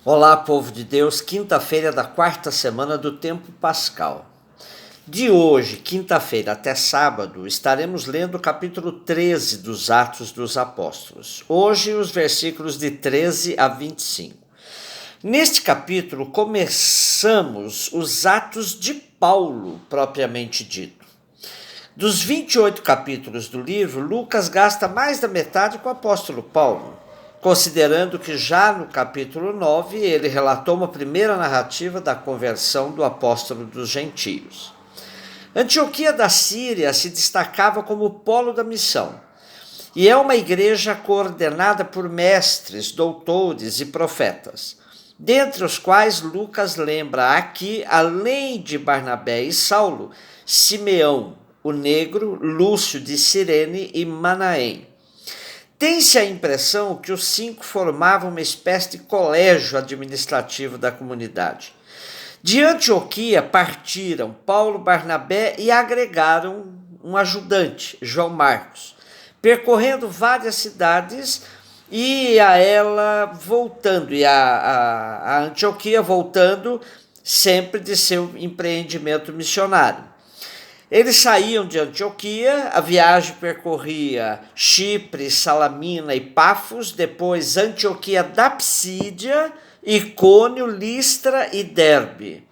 Olá, povo de Deus, quinta-feira da quarta semana do tempo pascal. De hoje, quinta-feira até sábado, estaremos lendo o capítulo 13 dos Atos dos Apóstolos. Hoje, os versículos de 13 a 25. Neste capítulo, começamos os Atos de Paulo, propriamente dito. Dos 28 capítulos do livro, Lucas gasta mais da metade com o apóstolo Paulo, considerando que já no capítulo 9 ele relatou uma primeira narrativa da conversão do apóstolo dos gentios. Antioquia da Síria se destacava como polo da missão, e é uma igreja coordenada por mestres, doutores e profetas, dentre os quais Lucas lembra aqui, além de Barnabé e Saulo, Simeão, o negro, Lúcio de Cirene e Manaém. Tem-se a impressão que os 5 formavam uma espécie de colégio administrativo da comunidade. De Antioquia partiram Paulo, Barnabé e agregaram um ajudante, João Marcos, percorrendo várias cidades e a ela voltando, e a Antioquia voltando sempre de seu empreendimento missionário. Eles saíam de Antioquia, a viagem percorria Chipre, Salamina e Pafos, depois Antioquia da Psídia, Icônio, Listra e Derbe.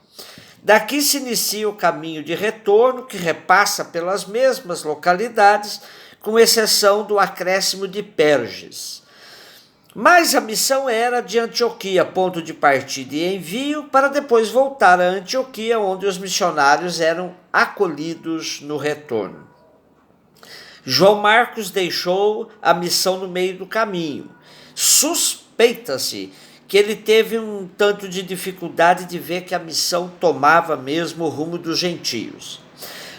Daqui se inicia o caminho de retorno, que repassa pelas mesmas localidades, com exceção do acréscimo de Perges. Mas a missão era de Antioquia, ponto de partida e envio, para depois voltar a Antioquia, onde os missionários eram acolhidos no retorno. João Marcos deixou a missão no meio do caminho. Suspeita-se que ele teve um tanto de dificuldade de ver que a missão tomava mesmo o rumo dos gentios.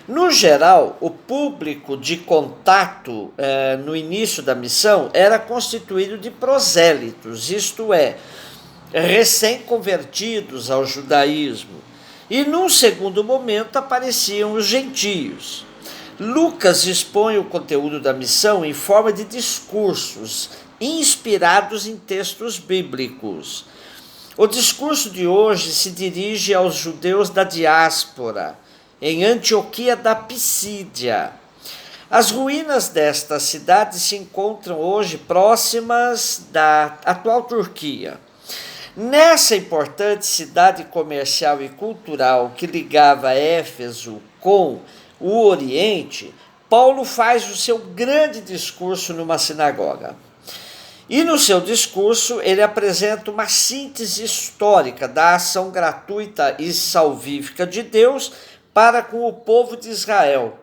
No geral, o público de contato no início da missão era constituído de prosélitos, isto é, recém-convertidos ao judaísmo, e num segundo momento apareciam os gentios. Lucas expõe o conteúdo da missão em forma de discursos, inspirados em textos bíblicos. O discurso de hoje se dirige aos judeus da diáspora, em Antioquia da Psídia. As ruínas desta cidade se encontram hoje próximas da atual Turquia. Nessa importante cidade comercial e cultural que ligava Éfeso com o Oriente, Paulo faz o seu grande discurso numa sinagoga. E no seu discurso ele apresenta uma síntese histórica da ação gratuita e salvífica de Deus para com o povo de Israel,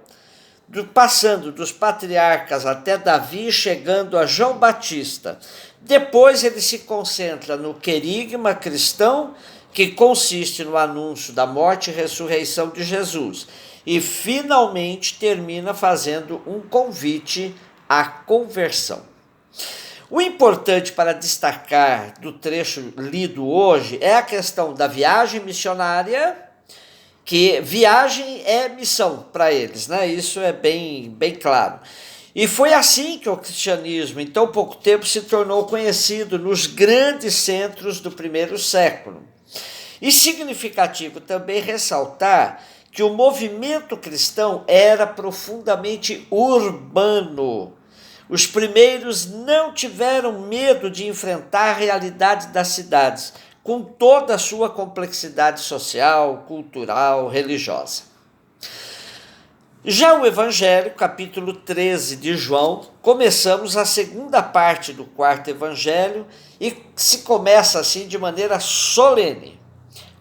passando dos patriarcas até Davi, chegando a João Batista. Depois ele se concentra no querigma cristão, que consiste no anúncio da morte e ressurreição de Jesus, e finalmente termina fazendo um convite à conversão. O importante para destacar do trecho lido hoje é a questão da viagem missionária, que viagem é missão para eles, né? Isso é bem claro. E foi assim que o cristianismo, em tão pouco tempo, se tornou conhecido nos grandes centros do primeiro século. E significativo também ressaltar que o movimento cristão era profundamente urbano. Os primeiros não tiveram medo de enfrentar a realidade das cidades, com toda a sua complexidade social, cultural, religiosa. Já o Evangelho, capítulo 13 de João, começamos a segunda parte do quarto Evangelho e se começa assim de maneira solene.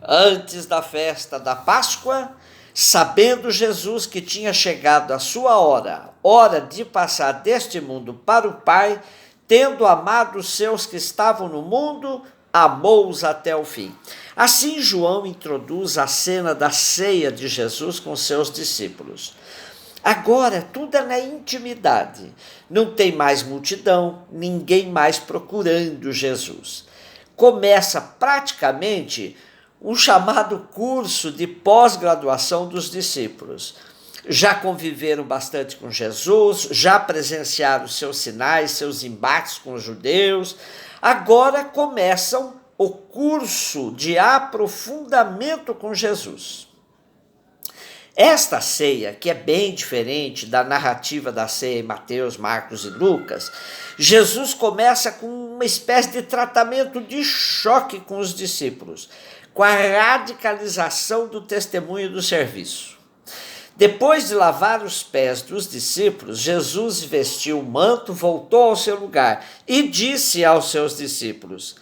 Antes da festa da Páscoa, sabendo Jesus que tinha chegado a sua hora de passar deste mundo para o Pai, tendo amado os seus que estavam no mundo, amou-os até o fim. Assim João introduz a cena da ceia de Jesus com seus discípulos. Agora tudo é na intimidade, não tem mais multidão, ninguém mais procurando Jesus. Começa praticamente um chamado curso de pós-graduação dos discípulos. Já conviveram bastante com Jesus, já presenciaram seus sinais, seus embates com os judeus. Agora começam o curso de aprofundamento com Jesus. Esta ceia, que é bem diferente da narrativa da ceia em Mateus, Marcos e Lucas, Jesus começa com uma espécie de tratamento de choque com os discípulos, com a radicalização do testemunho do serviço. Depois de lavar os pés dos discípulos, Jesus vestiu o manto, voltou ao seu lugar e disse aos seus discípulos: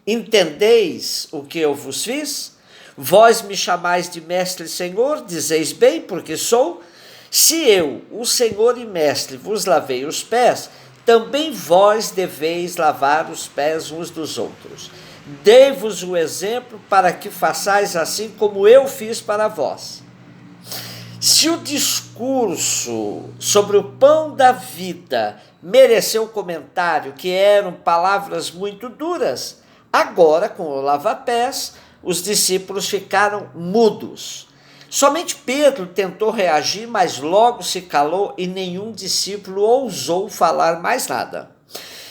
entendeis o que eu vos fiz? Vós me chamais de mestre e senhor, dizeis bem, porque sou. Se eu, o Senhor e mestre, vos lavei os pés, também vós deveis lavar os pés uns dos outros. Dei-vos o exemplo para que façais assim como eu fiz para vós. Se o discurso sobre o pão da vida mereceu comentário, que eram palavras muito duras, agora, com o lava-pés, os discípulos ficaram mudos. Somente Pedro tentou reagir, mas logo se calou e nenhum discípulo ousou falar mais nada.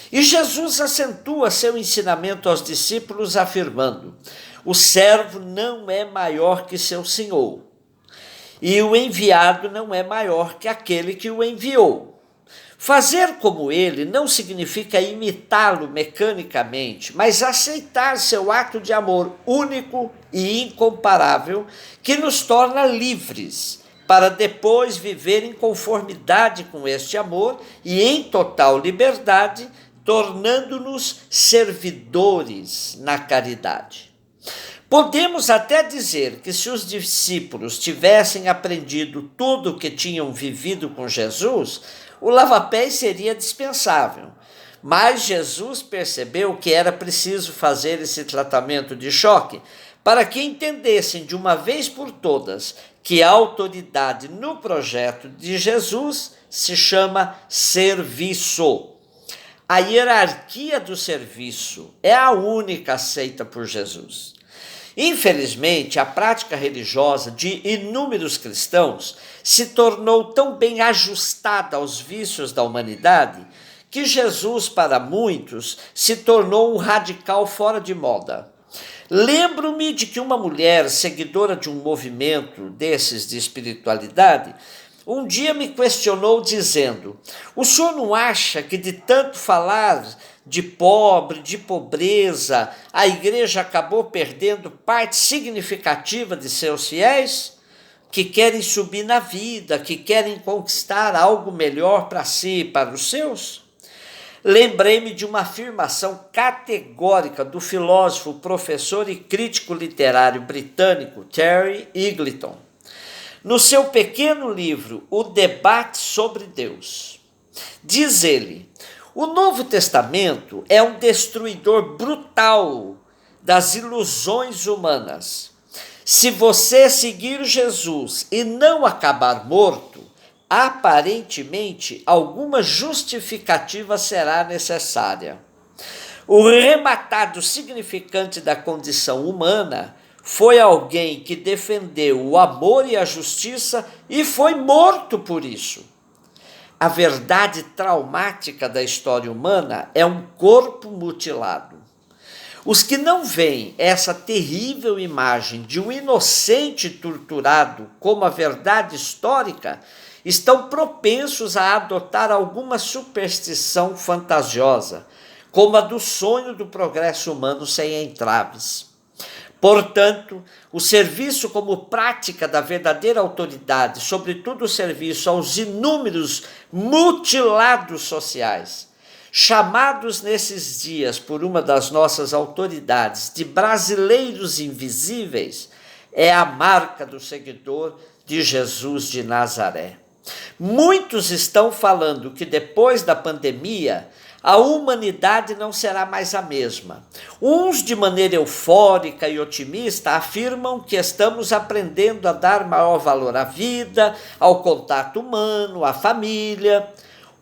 E Jesus acentua seu ensinamento aos discípulos, afirmando: o servo não é maior que seu senhor, e o enviado não é maior que aquele que o enviou. Fazer como ele não significa imitá-lo mecanicamente, mas aceitar seu ato de amor único e incomparável, que nos torna livres, para depois viver em conformidade com este amor e em total liberdade, tornando-nos servidores na caridade. Podemos até dizer que se os discípulos tivessem aprendido tudo o que tinham vivido com Jesus, o lava-pés seria dispensável. Mas Jesus percebeu que era preciso fazer esse tratamento de choque para que entendessem de uma vez por todas que a autoridade no projeto de Jesus se chama serviço. A hierarquia do serviço é a única aceita por Jesus. Infelizmente, a prática religiosa de inúmeros cristãos se tornou tão bem ajustada aos vícios da humanidade que Jesus, para muitos, se tornou um radical fora de moda. Lembro-me de que uma mulher, seguidora de um movimento desses de espiritualidade, um dia me questionou dizendo: o senhor não acha que de tanto falar de pobre, de pobreza, a igreja acabou perdendo parte significativa de seus fiéis, que querem subir na vida, que querem conquistar algo melhor para si e para os seus? Lembrei-me de uma afirmação categórica do filósofo, professor e crítico literário britânico Terry Eagleton, no seu pequeno livro O Debate sobre Deus. Diz ele: o Novo Testamento é um destruidor brutal das ilusões humanas. Se você seguir Jesus e não acabar morto, aparentemente alguma justificativa será necessária. O rematado significante da condição humana foi alguém que defendeu o amor e a justiça e foi morto por isso. A verdade traumática da história humana é um corpo mutilado. Os que não veem essa terrível imagem de um inocente torturado como a verdade histórica estão propensos a adotar alguma superstição fantasiosa, como a do sonho do progresso humano sem entraves. Portanto, o serviço como prática da verdadeira autoridade, sobretudo o serviço aos inúmeros mutilados sociais, chamados nesses dias por uma das nossas autoridades de brasileiros invisíveis, é a marca do seguidor de Jesus de Nazaré. Muitos estão falando que depois da pandemia, a humanidade não será mais a mesma. Uns, de maneira eufórica e otimista, afirmam que estamos aprendendo a dar maior valor à vida, ao contato humano, à família.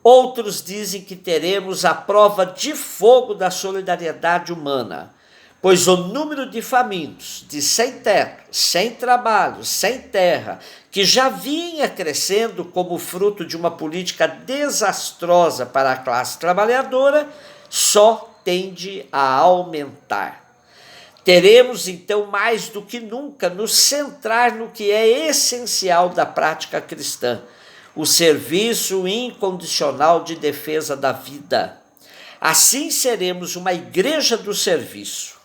Outros dizem que teremos a prova de fogo da solidariedade humana, pois o número de famintos, de sem teto, sem trabalho, sem terra, que já vinha crescendo como fruto de uma política desastrosa para a classe trabalhadora, só tende a aumentar. Teremos, então, mais do que nunca, nos centrar no que é essencial da prática cristã, o serviço incondicional de defesa da vida. Assim seremos uma igreja do serviço.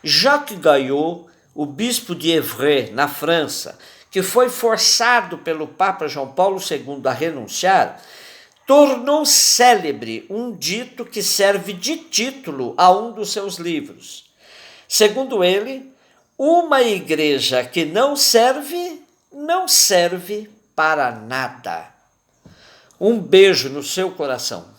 Jacques Gayot, o bispo de Évreux, na França, que foi forçado pelo Papa João Paulo II a renunciar, tornou célebre um dito que serve de título a um dos seus livros. Segundo ele, uma igreja que não serve para nada. Um beijo no seu coração.